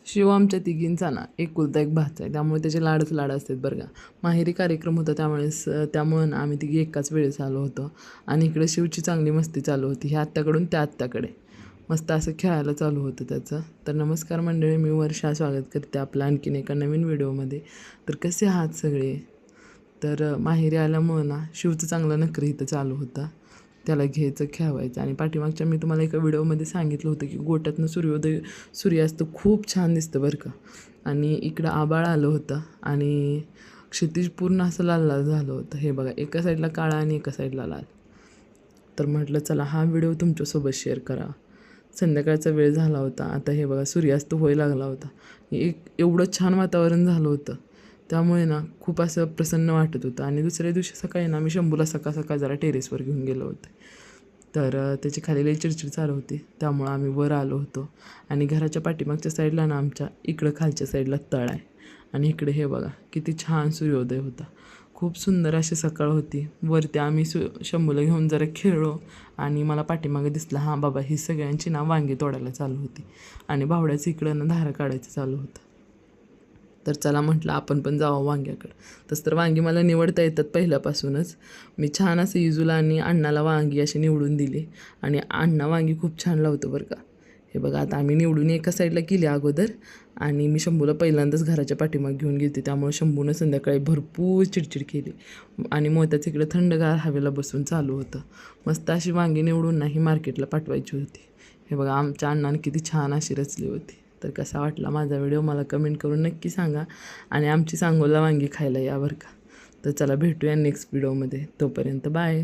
शिव आमच्या तिघींचा ना एकुलता एक भाचा आहे, त्यामुळे त्याचे लाडच लाड असतात बरं का. माहेरी कार्यक्रम होता त्यामुळं ना आम्ही तिघी एकाच वेळेस आलो होतो आणि इकडे शिवची चांगली मस्ती चालू होती. ह्या आत्याकडून त्या आत्याकडे मस्त असं खेळायला चालू होतं त्याचं. तर नमस्कार मंडळी, मी वर्षा स्वागत करते आपलं आणखीन एका नवीन व्हिडिओमध्ये. तर कसे आहात सगळे? तर माहेरी आल्यामुळं ना शिवचं चांगलं नखरं इथं चालू होतं. त्याला घ्यायचं, खेळवायचं. आणि पाठीमागच्या मी तुम्हाला एका व्हिडिओमध्ये सांगितलं होतं की गोट्यातनं सूर्यास्त खूप छान दिसतं बरं का. आणि इकडं आभाळ आलं होतं आणि क्षितिज पूर्ण असं लाल लाल झालं होतं. हे बघा, एका साईडला काळा आणि एका साईडला लाल. तर म्हटलं चला हा व्हिडिओ तुमच्यासोबत शेअर करा. संध्याकाळचा वेळ झाला होता. आता हे बघा सूर्यास्त व्हायला लागला होता. एवढं छान वातावरण झालं होतं, त्यामुळे ना खूप असं प्रसन्न वाटत होतं. आणि दुसऱ्या दिवशी सकाळी ना मी शंभूला सकाळ सकाळ जरा टेरेसवर घेऊन गेलो होते. तर त्याची खाली लई चिडचिड चालू होती, त्यामुळं आम्ही वर आलो होतो. आणि घराच्या पाठीमागच्या साईडला ना आमच्या इकडं खालच्या साईडला तळ आहे. आणि इकडे हे बघा किती छान सूर्योदय होता. खूप सुंदर अशी सकाळ होती. वरती आम्ही शंभूला घेऊन जरा खेळलो आणि मला पाठीमागे दिसलं, हां बाबा ही सगळ्यांची ना वांगी तोडायला चालू होती आणि भावड्याचं इकडं ना धारा काढायचं चालू होतं. तर चला म्हटलं आपण पण जावं वांग्याकडं. तसं तर वांगी मला निवडता येतात पहिल्यापासूनच. मी छान असं इजूला आणि अण्णाला वांगी अशी निवडून दिली आणि अण्णा वांगी खूप छान लावतो बरं का. हे बघा, आता आम्ही निवडून एका साईडला केली अगोदर आणि मी शंभूला पहिल्यांदाच घराच्या पाठीमागे घेऊन गेली, त्यामुळे शंभूनं संध्याकाळी भरपूर चिडचिड केली आणि मोत्याचं इकडे थंडगार हवेला बसून चालू होतं. मस्त अशी वांगी निवडून नाही मार्केटला पाठवायची होती. हे बघा, आमच्या अण्णाने किती छान अशी रचली होती. तर कसा वाटला माझा व्हिडिओ मला कमेंट करून नक्की सांगा आणि आमची सांगोला वांगी खायला या बरं का. तर चला भेटूया नेक्स्ट व्हिडिओमध्ये. तोपर्यंत बाय.